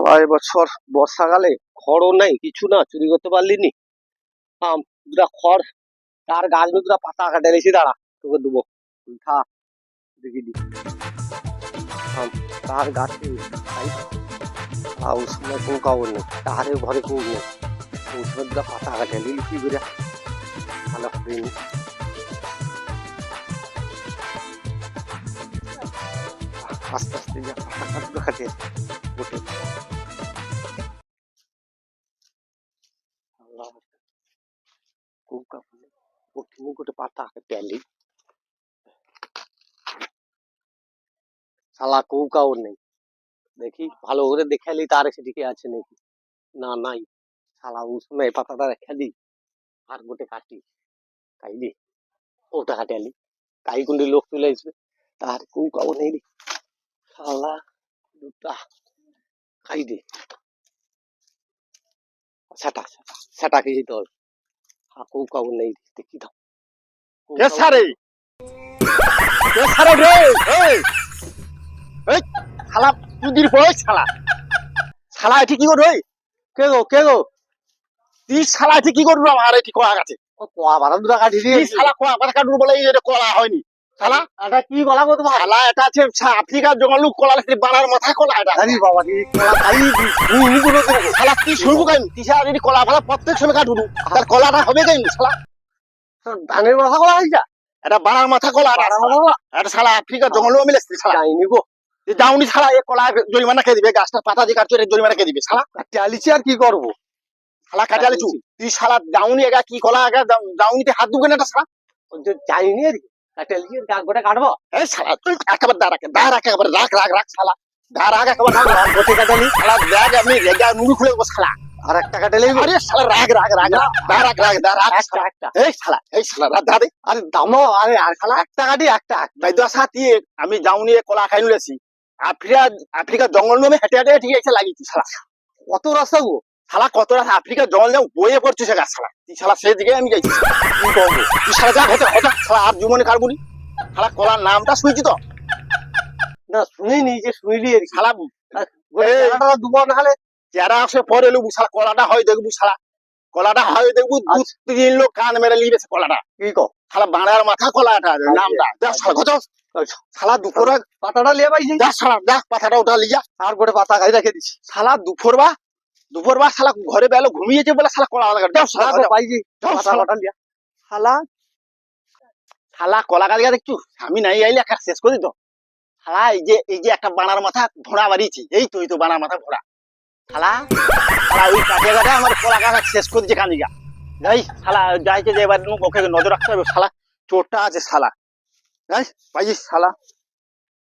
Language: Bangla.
শালা এবছর বর্ষাকালে খড়ও নেই, কিছু না, চুরি করতে পারলিনি। দুটা খড় তার গাছ দুটা পাতা কাটাইছি, দাঁড়া তোকে দেবো। থাক দেখি দি তার গাছে সময় কেউ কাউর নেই, তাহারে ঘরে কেউ নেই, ওষুধ দুটা পাতা কাটাইলি কি করে ভালো হবেনি। আস্তে আস্তে যা পাতা কাটতে কাটে গোটে গোটে পাতা কাটাইলি, শালা কেউ কাউর নেই। দেখি ভালো করে দেখালি তার সেদিকে আছে নাকি, না নাই। শালা ওই সময় পাতাটা রেখে দি আর গোটে কাটি খাইলি, ওটা কাটালি কাই কুন্ডি লোক চলে আসবে, তার কেউ কাউ নেই রে। শালা দুটা খাই দে, সেটা সেটা সেটা খেয়ে যেতে হবে। কেউ কাউ নেই রে, দেখি দাও শালা চুদির বই শালা। শালা এটি কি করবে? কে গো কে গো? তুই শালা এটি কি করবো? আমার এটি কলা গাছে কলা বাড়া দুটা কাটি দিয়ে শালা কলা বাড়া কাটবো বলে এটা কলা হয়নি। শালা এটা কি কলা গো তোমার? শালা এটা আছে আফ্রিকার জঙ্গল কলা, বাড়ার মাথায় কলা এটা। আরে বাবা কি কলা খাই নি গুলো দেবো শালা, কি শুনবো কেন? তুই শালা যদি কলা ভাড়া প্রত্যেক সময় কাটবো তার কলাটা হবে কেন? শালা ধানের মাথা কলা হয়েছে, এটা বাড়ার মাথা কলা, এটা শালা আফ্রিকার জঙ্গল মিলে শালা গো যাওনি। শালা এ কলা জরিমানা কে দিবে? গাছটার পাতা দিয়ে কাটছো, জরিমানা কে দিবে? শালা কাটিয়ালিছি আর কি করবো? শালা কাটিয়ালিছু তুই শালা যাওনি এগা কি কলা এগা যাওনিতে হাত দুবে না এটা শালা যাইনি আর কাটিয়ালিছি গোটা কাটবো। এই শালা তুই একেবারে দা রাখ একেবারে রাখ রাখ রাখ শালা দা রাখ একেবারে রাখ গোটে কাটালি শালা ব্যাগ আমি রেগা নুড়ি খুলে দেবো শালা। আর একটা কাটালি আরে শালা রাখ রাখ রাখ দা রাখ রাখ দা রাখ একটা এই শালা রাখ দা দে। আরে দামো আরে আর শালা একটা কাটি একটা বাইদা সাথী আমি যাওনি কলা খাই নিয়েছি আফ্রিকার জঙ্গল নামে হেঁটে হেঁটে ঠিক আছে লাগিয়েছি। শালা কত রাস্তা গো শালা, কত রাস্তা আফ্রিকার জঙ্গল যাও বয়ে পড়ছে সে গাছ শালা। তুই শালা সেদিকে আমি যাইছি কি করবো? তুই শালা যা হতে হতা শালা আর জীবনে কাটবুনি। শালা কলার নামটা শুনেছি তো না? শুনিনি যে শুনিলি শালা দুবার না হলে চেরা আসে পরে লুবু শালা কলাটা হয় দেখবু শালা, কলাটা হয় দেখবু তিন লোক কান মেরে লিবে কলাটা কি কো শালা বাড়ার মাথা কলাটা নামটা শালা দুপুর পাতাটা লিয়ে পাইছি যা শালা যা পাতাটা ওটা লিয়া আর গোটে পাতা খাই রেখে দিছি। শালা দুপুর বা শালা ঘরে বেলো ঘুমিয়েছে বলে শালা কলা পাইছি পাতা লিয়া। শালা কলা গাছ দেখছু আমি নাই আইলে একটা শেষ করে দিত। শালা এই যে একটা বানার মাথা ভোড়া বাড়িয়েছি, এই তো বানার মাথা ভোড়া শালা ওই কাঠে কাঠে আমার কলা গাছ শেষ করে দিচ্ছে কান্দিকা। যাই শালা যাইছে যে এবার ওকে নজর রাখতে হবে, শালা চোরটা আছে শালা। যাই পাইছিস শালা।